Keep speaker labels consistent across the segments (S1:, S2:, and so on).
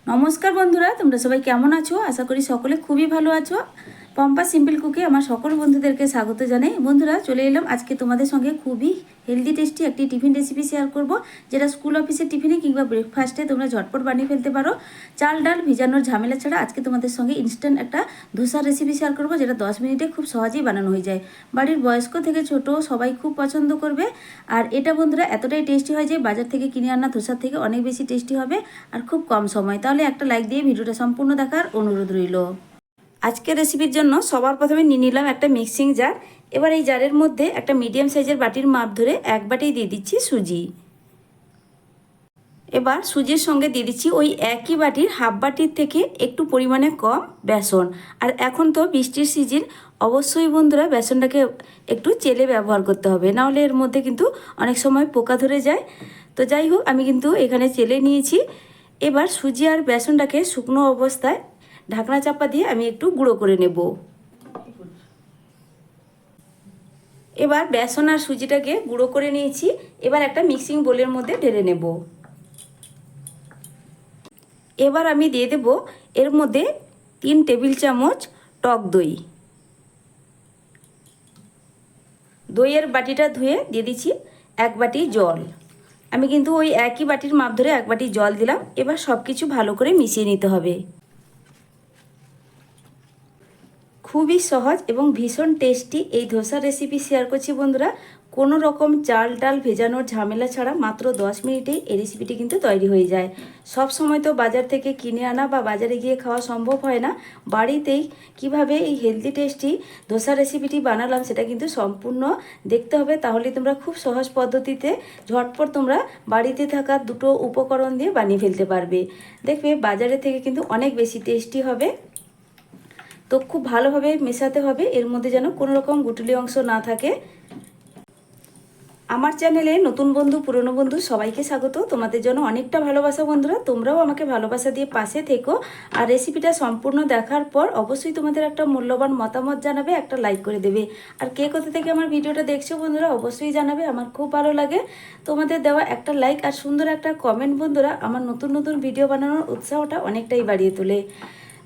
S1: নমস্কার বন্ধুরা, তোমরা সবাই কেমন আছো? আশা করি সকলে খুবই ভালো আছো। পম্পা সিম্পল কুকে আমার সকল বন্ধুদেরকে স্বাগত জানাই। বন্ধুরা, চলে এলাম আজকে তোমাদের সঙ্গে খুবই হেলদি টেস্টি একটি টিফিন রেসিপি শেয়ার করব, যেটা স্কুল অফিসের টিফিনে কিংবা ব্রেকফাস্টে তোমরা ঝটপট বানিয়ে ফেলতে পারো। চাল ডাল ভিজানোর ঝামেলা ছাড়া আজকে তোমাদের সঙ্গে ইনস্ট্যান্ট একটা ধোসার রেসিপি শেয়ার করব, যেটা 10 মিনিটে খুব সহজেই বানানো হয়ে যায়। বাড়ির বয়স্ক থেকে ছোট সবাই খুব পছন্দ করবে। আর এটা বন্ধুরা এতটাই টেস্টি হয় যে বাজার থেকে কিনে আনা ধোসার থেকে অনেক বেশি টেস্টি হবে আর খুব কম সময়। তাহলে একটা লাইক দিয়ে ভিডিওটা সম্পূর্ণ দেখার অনুরোধ রইল। আজকের রেসিপির জন্য সবার প্রথমে নিয়ে নিলাম একটা মিক্সিং জার। এবার এই জারের মধ্যে একটা মিডিয়াম সাইজের বাটির মাপ ধরে এক বাটি দিয়ে দিচ্ছি সুজি। এবার সুজির সঙ্গে দিয়ে দিচ্ছি ওই একই বাটির হাফ বাটির থেকে একটু পরিমাণে কম বেসন। আর এখন তো বৃষ্টির সিজন, অবশ্যই বন্ধুরা বেসনটাকে একটু চেলে ব্যবহার করতে হবে, নাহলে এর মধ্যে কিন্তু অনেক সময় পোকা ধরে যায়। তো যাই হোক, আমি কিন্তু এখানে চেলে নিয়েছি। এবার সুজি আর বেসনটাকে শুকনো অবস্থায় ঢাকনা চাপা দিয়ে আমি একটু গুঁড়ো করে নেব। এবার বেসন আর সুজিটাকে গুঁড়ো করে নিয়েছি। এবার একটা মিক্সিং বোলের মধ্যে ঢেলে নেব। এবার আমি দিয়ে দেব এর মধ্যে 3 টেবিল চামচ টক দই। দইয়ের বাটিটা ধুয়ে দিয়ে দিচ্ছি 1 বাটি জল। আমি কিন্তু ওই একই বাটির মাপ ধরে 1 বাটি জল দিলাম। এবার সব কিছু ভালো করে মিশিয়ে নিতে হবে। খুবই সহজ এবং ভীষণ টেস্টি এই ধোসা রেসিপি শেয়ার করছি বন্ধুরা। কোনো রকম চাল ডাল ভেজানোর ঝামেলা ছাড়া মাত্র 10 মিনিটেই এই রেসিপিটি কিন্তু তৈরি হয়ে যায়। সব সময় তো বাজার থেকে কিনে আনা বা বাজারে গিয়ে খাওয়া সম্ভব হয় না। বাড়িতেই কিভাবে এই হেলদি টেস্টি ধোসা রেসিপিটি বানালাম সেটা কিন্তু সম্পূর্ণ দেখতে হবে, তাহলে তোমরা খুব সহজ পদ্ধতিতে ঝটপট তোমরা বাড়িতে থাকা দুটো উপকরণ দিয়ে বানিয়ে ফেলতে পারবে। দেখবে বাজারে থেকে কিন্তু অনেক বেশি টেস্টি হবে। তো খুব ভালোভাবে মেশাতে হবে, এর মধ্যে যেন কোনো রকম গুটলি অংশ না থাকে। আমার চ্যানেলে নতুন বন্ধু পুরনো বন্ধু সবাইকে স্বাগত। তোমাদের জন্য অনেকটা ভালোবাসা বন্ধুরা, তোমরাও আমাকে ভালোবাসা দিয়ে পাশে থেকো। আর রেসিপিটা সম্পূর্ণ দেখার পর অবশ্যই তোমাদের একটা মূল্যবান মতামত জানাবে, একটা লাইক করে দেবে। আর কে কোথা থেকে আমার ভিডিওটা দেখছো বন্ধুরা অবশ্যই জানাবে, আমার খুব ভালো লাগে তোমাদের দেওয়া একটা লাইক আর সুন্দর একটা কমেন্ট বন্ধুরা আমার নতুন নতুন ভিডিও বানানোর উৎসাহটা অনেকটাই বাড়িয়ে তোলে।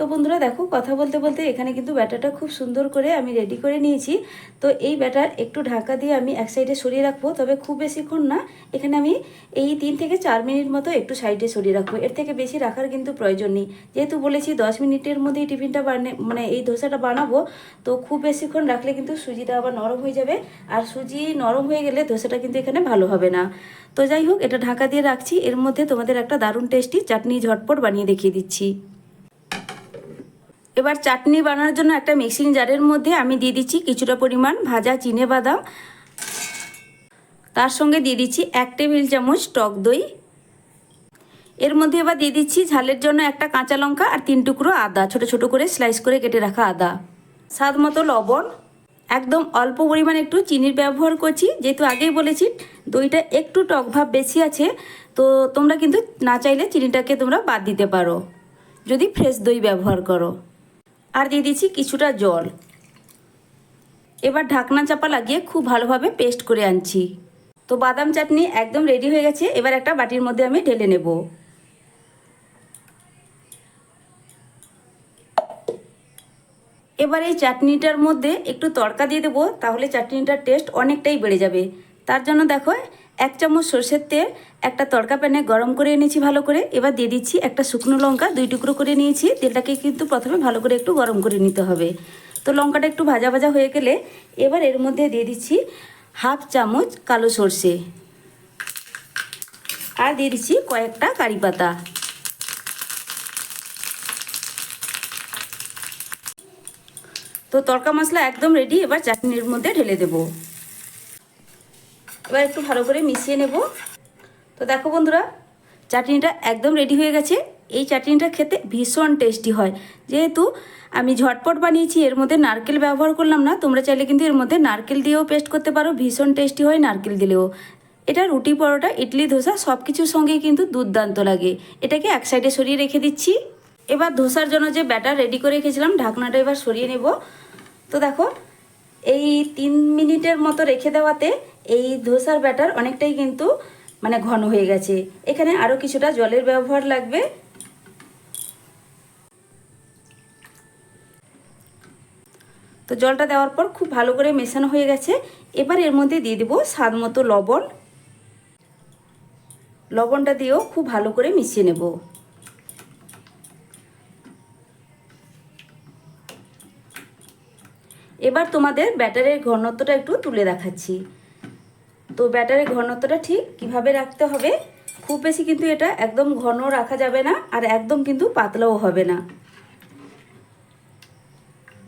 S1: তো বন্ধুরা দেখো, কথা বলতে বলতে এখানে কিন্তু ব্যাটারটা খুব সুন্দর করে আমি রেডি করে নিয়েছি। তো এই ব্যাটার একটু ঢাকা দিয়ে আমি এক সাইডে সরিয়ে রাখবো, তবে খুব বেশিক্ষণ না। এখানে আমি এই 3 থেকে 4 মিনিট মতো একটু সাইডে সরিয়ে রাখবো, এর থেকে বেশি রাখার কিন্তু প্রয়োজন নেই। যেহেতু বলেছি 10 মিনিটের মধ্যে এই টিফিনটা এই ধোসাটা বানাবো, তো খুব বেশিক্ষণ রাখলে কিন্তু সুজিটা আবার নরম হয়ে যাবে। আর সুজি নরম হয়ে গেলে ধোসাটা কিন্তু এখানে ভালো হবে না। তো যাই হোক, এটা ঢাকা দিয়ে রাখছি। এর মধ্যে তোমাদের একটা দারুণ টেস্টি চাটনি ঝটপট বানিয়ে দেখিয়ে দিচ্ছি। এবার চাটনি বানানোর জন্য একটা মিক্সিং জারের মধ্যে আমি দিয়ে দিচ্ছি কিছুটা পরিমাণ ভাজা চিনে বাদাম। তার সঙ্গে দিয়ে দিচ্ছি 1 টেবিল চামচ টক দই। এর মধ্যে এবার দিয়ে দিচ্ছি ঝালের জন্য একটা কাঁচা লঙ্কা আর 3 টুকরো আদা, ছোট ছোট করে স্লাইস করে কেটে রাখা আদা। স্বাদ মতো লবণ। একদম অল্প পরিমাণ একটু চিনির ব্যবহার করছি, যেহেতু আগেই বলেছি দইটা একটু টক ভাব বেশি আছে। তো তোমরা কিন্তু না চাইলে চিনিটাকে তোমরা বাদ দিতে পারো যদি ফ্রেশ দই ব্যবহার করো। আর দিয়ে দিচ্ছি কিছুটা জল। এবার ঢাকনা চাপা লাগিয়ে খুব ভালোভাবে পেস্ট করে আনছি। তো বাদাম চাটনি একদম রেডি হয়ে গেছে। এবার একটা বাটির মধ্যে আমি ঢেলে নেব। এবার এই চাটনিটার মধ্যে একটু তড়কা দিয়ে দেবো, তাহলে চাটনিটার টেস্ট অনেকটাই বেড়ে যাবে। তার জন্য দেখো 1 চামচ সরষের তেল একটা তড়কা প্যানে গরম করে এনেছি ভালো করে। এবার দিয়ে দিচ্ছি একটা শুকনো লঙ্কা 2 টুকরো করে নিয়েছি। তেলটাকে কিন্তু প্রথমে ভালো করে একটু গরম করে নিতে হবে। তো লঙ্কাটা একটু ভাজা ভাজা হয়ে গেলে এবার এর মধ্যে দিয়ে দিচ্ছি 1/2 চামচ কালো সর্ষে আর দিয়ে দিচ্ছি কয়েকটা কারি পাতা। তো তড়কা মশলা একদম রেডি। এবার চাটনির মধ্যে ঢেলে দেব। এবার একটু ভালো করে মিশিয়ে নেব। তো দেখো বন্ধুরা, চাটনিটা একদম রেডি হয়ে গেছে। এই চাটনিটা খেতে ভীষণ টেস্টি হয়। যেহেতু আমি ঝটপট বানিয়েছি, এর মধ্যে নারকেল ব্যবহার করলাম না। তোমরা চাইলে কিন্তু এর মধ্যে নারকেল দিয়েও পেস্ট করতে পারো, ভীষণ টেস্টি হয় নারকেল দিলেও। এটা রুটি পরোটা ইডলি ধোসা সব কিছুর সঙ্গেই কিন্তু দুর্দান্ত লাগে। এটাকে এক সাইডে সরিয়ে রেখে দিচ্ছি। এবার ধোসার জন্য যে ব্যাটার রেডি করে রেখেছিলাম ঢাকনাটা এবার সরিয়ে নেব। তো দেখো, এই 3 মিনিটের মতো রেখে দেওয়াতে এই ধোসার ব্যাটার অনেকটাই কিন্তু ঘন হয়ে গেছে। এখানে আরও কিছুটা জলের ব্যবহার লাগবে। তো জলটা দেওয়ার পর খুব ভালো করে মেশানো হয়ে গেছে। এবার এর মধ্যে দিয়ে দেবো স্বাদ মতো লবণ। লবণটা দিয়েও খুব ভালো করে মিশিয়ে নেব। এবার তোমাদের ব্যাটারের ঘনত্বটা একটু তুলে দেখাচ্ছি। তো ব্যাটারের ঘনত্বটা ঠিক কিভাবে রাখতে হবে, খুব বেশি কিন্তু এটা একদম ঘন রাখা যাবে না, আর একদম কিন্তু পাতলাও হবে না।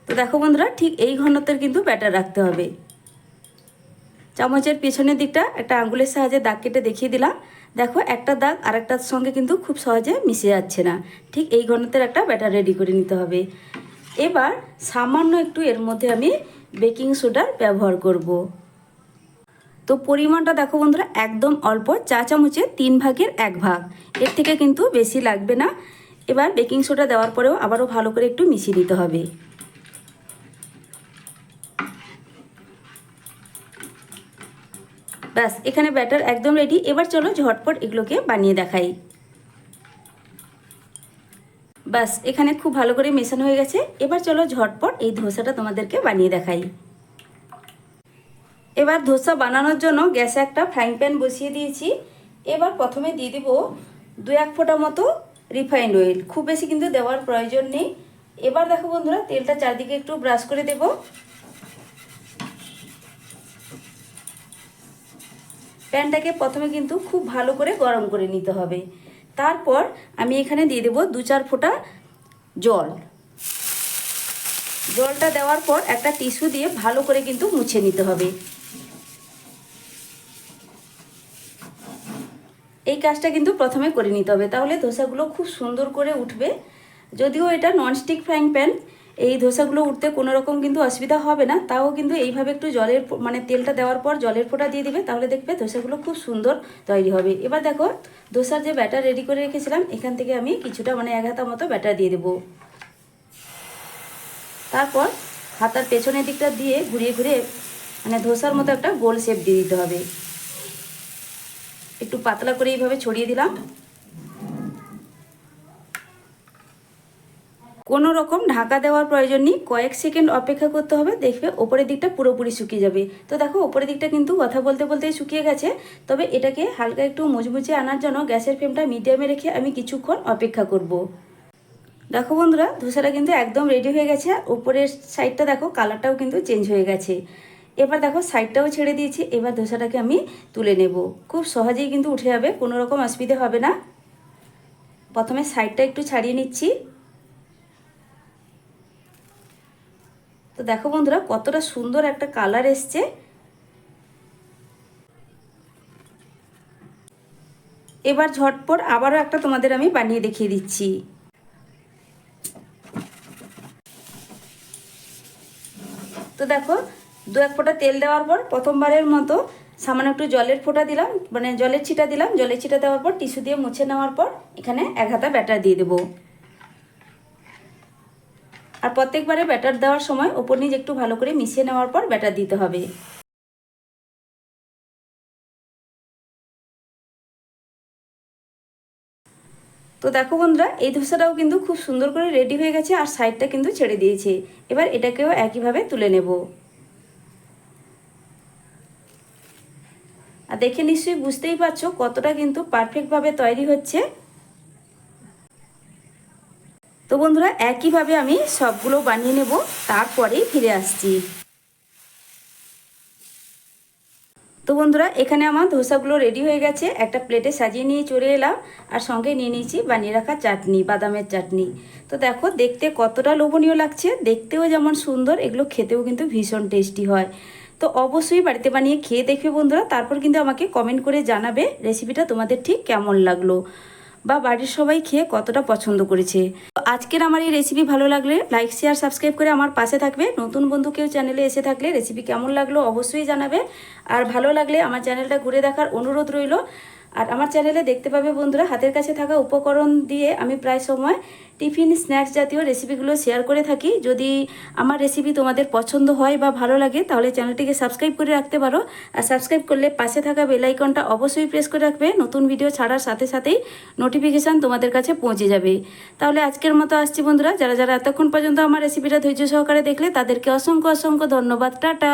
S1: তো দেখো বন্ধুরা, ঠিক এই ঘনত্বের কিন্তু ব্যাটার রাখতে হবে। চামচের পেছনের দিকটা একটা আঙ্গুলের সাহায্যে দাগ কেটে দেখিয়ে দিলাম। দেখো একটা দাগ আরেকটার সঙ্গে কিন্তু খুব সহজে মিশে যাচ্ছে না। ঠিক এই ঘনত্বের একটা ব্যাটার রেডি করে নিতে হবে। এবার সামান্য একটু এর মধ্যে আমি বেকিং সোডার ব্যবহার করব। তো পরিমাণটা দেখো বন্ধুরা, একদম অল্প, চা চামচে 1/3 ভাগ, এর থেকে কিন্তু বেশি লাগবে না। এবার বেকিং সোডা দেওয়ার পরেও আবারও ভালো করে একটু মিশিয়ে নিতে হবে। ব্যাস, এখানে ব্যাটার একদম রেডি। এবার চলো ঝটপট এগুলোকে বানিয়ে দেখাই। ব্যাস, এখানে খুব ভালো করে মেশানো হয়ে গেছে। এবার চলো ঝটপট এই ধোসাটা তোমাদেরকে বানিয়ে দেখাই। এবার ধোসা বানানোর জন্য গ্যাসে একটা ফ্রাইং প্যান বসিয়ে দিয়েছি। এবার প্রথমে দিয়ে দেবো 2-1 ফোঁটা মতো রিফাইন্ড অয়েল, খুব বেশি কিন্তু দেওয়ার প্রয়োজন নেই। এবার দেখো বন্ধুরা, তেলটা চারদিকে একটু ব্রাশ করে দেব। প্যানটাকে প্রথমে কিন্তু খুব ভালো করে গরম করে নিতে হবে। তারপর আমি এখানে দিয়ে দেবো 2-4 ফোঁটা জল। জলটা দেওয়ার পর একটা টিস্যু দিয়ে ভালো করে কিন্তু মুছে নিতে হবে। এই কাজটা কিন্তু প্রথমে করে নিতে হবে, তাহলে ধোসাগুলো খুব সুন্দর করে উঠবে। যদিও এটা ননস্টিক ফ্রাইং প্যান, এই ধোসাগুলো উঠতে কোনো রকম কিন্তু অসুবিধা হবে না। তাও কিন্তু এইভাবে একটু জলের তেলটা দেওয়ার পর জলের ফোঁটা দিয়ে দিবে, তাহলে দেখবে ধোসাগুলো খুব সুন্দর তৈরি হবে। এবার দেখো, ধোসার যে ব্যাটার রেডি করে রেখেছিলাম, এখান থেকে আমি কিছুটা 1 হাতা মতো ব্যাটার দিয়ে দেবো। তারপর হাতার পেছনের দিকটা দিয়ে ঘুরিয়ে ঘুরিয়ে ধোসার মতো একটা গোল শেপ দিয়ে দিতে হবে। একটু পাতলা করে এইভাবে ছড়িয়ে দিলাম। কোনো রকম ঢাকা দেওয়ার প্রয়োজন নেই, কয়েক সেকেন্ড অপেক্ষা করতে হবে, দেখবে ওপরের দিকটা পুরোপুরি শুকিয়ে যাবে। তো দেখো, ওপরের দিকটা কিন্তু কথা বলতে বলতেই শুকিয়ে গেছে। তবে এটাকে হালকা একটু মুচমুচে আনার জন্য গ্যাসের ফ্লেমটা মিডিয়ামে রেখে আমি কিছুক্ষণ অপেক্ষা করব। দেখো বন্ধুরা, ধোসাটা কিন্তু একদম রেডি হয়ে গেছে। উপরের সাইডটা দেখো, কালারটাও কিন্তু চেঞ্জ হয়ে গেছে। এবার দেখো, সাইডটাও ছেড়ে দিয়েছি। এবার ধোসাটাকে আমি তুলে নেব। খুব সহজেই কিন্তু উঠে যাবে, কোনো রকম অসুবিধা হবে না। প্রথমে সাইডটা একটু ছাড়িয়ে নিচ্ছি। তো দেখো বন্ধুরা, কতটা সুন্দর একটা কালার এসছে। এবার ঝটপট আবারও একটা তোমাদের আমি বানিয়ে দেখিয়ে দিচ্ছি। তো দেখো, 2-1 ফোঁটা তেল দেওয়ার পর প্রথমবারের মতো সামান্য একটু জলের ফোঁটা দিলাম, জলের ছিটা দিলাম। জলের ছিটা দেওয়ার পর টিস্যু দিয়ে মুছে নেওয়ার পর এখানে 1 হাতা ব্যাটার দিয়ে দেবো। আর প্রত্যেকবারে ব্যাটার দেওয়ার সময় ওপর নিচ একটু ভালো করে মিশিয়ে নেওয়ার পর ব্যাটার দিতে হবে। তো দেখো বন্ধুরা, এই ধোসাটাও কিন্তু খুব সুন্দর করে রেডি হয়ে গেছে, আর সাইডটা কিন্তু ছেড়ে দিয়েছে। এবার এটাকেও একইভাবে তুলে নেব। আর দেখে নিশ্চয়ই বুঝতেই পারছো কতটা কিন্তু পারফেক্টভাবে তৈরি হচ্ছে। তো বন্ধুরা, একইভাবে আমি সবগুলো বানিয়ে নেব, তারপরেই ফিরে আসছি। তো বন্ধুরা, এখানে আমার ধোসাগুলো রেডি হয়ে গেছে। একটা প্লেটে সাজিয়ে নিয়ে চলে এলাম, আর সঙ্গে নিয়ে নিয়েছি বানিয়ে রাখা চাটনি, বাদামের চাটনি। তো দেখো, দেখতে কতটা লোভনীয় লাগছে, দেখতেও যেমন সুন্দর, এগুলো খেতেও কিন্তু ভীষণ টেস্টি হয়। তো অবশ্যই বাড়িতে বানিয়ে খেয়ে দেখবে বন্ধুরা, তারপর কিন্তু আমাকে কমেন্ট করে জানাবে রেসিপিটা তোমাদের ঠিক কেমন লাগলো, বা বাড়ির সবাই খেয়ে কতটা পছন্দ করেছে। আজকের আমার এই রেসিপি ভালো লাগলে লাইক শেয়ার সাবস্ক্রাইব করে আমার পাশে থাকবে। নতুন বন্ধু কেউ চ্যানেলে এসে থাকলে রেসিপি কেমন লাগলো অবশ্যই জানাবে। আর ভালো লাগলে আমার চ্যানেলটা ঘুরে দেখার অনুরোধ রইল। আর আমার চ্যানেলে দেখতে পাবে বন্ধুরা, হাতের কাছে থাকা উপকরণ দিয়ে আমি প্রায় সময় টিফিন স্ন্যাক্স জাতীয় রেসিপিগুলো শেয়ার করে থাকি। যদি আমার রেসিপি তোমাদের পছন্দ হয় বা ভালো লাগে তাহলে চ্যানেলটিকে সাবস্ক্রাইব করে রাখতে পারো। আর সাবস্ক্রাইব করলে পাশে থাকা বেল আইকনটা অবশ্যই প্রেস করে রাখবে, নতুন ভিডিও ছাড়ার সাথে সাথেই নোটিফিকেশান তোমাদের কাছে পৌঁছে যাবে। তাহলে আজকের মতো আসছি বন্ধুরা, যারা যারা এতক্ষণ পর্যন্ত আমার রেসিপিটা ধৈর্য সহকারে দেখলে তাদেরকে অসংখ্য অসংখ্য ধন্যবাদ। টাটা।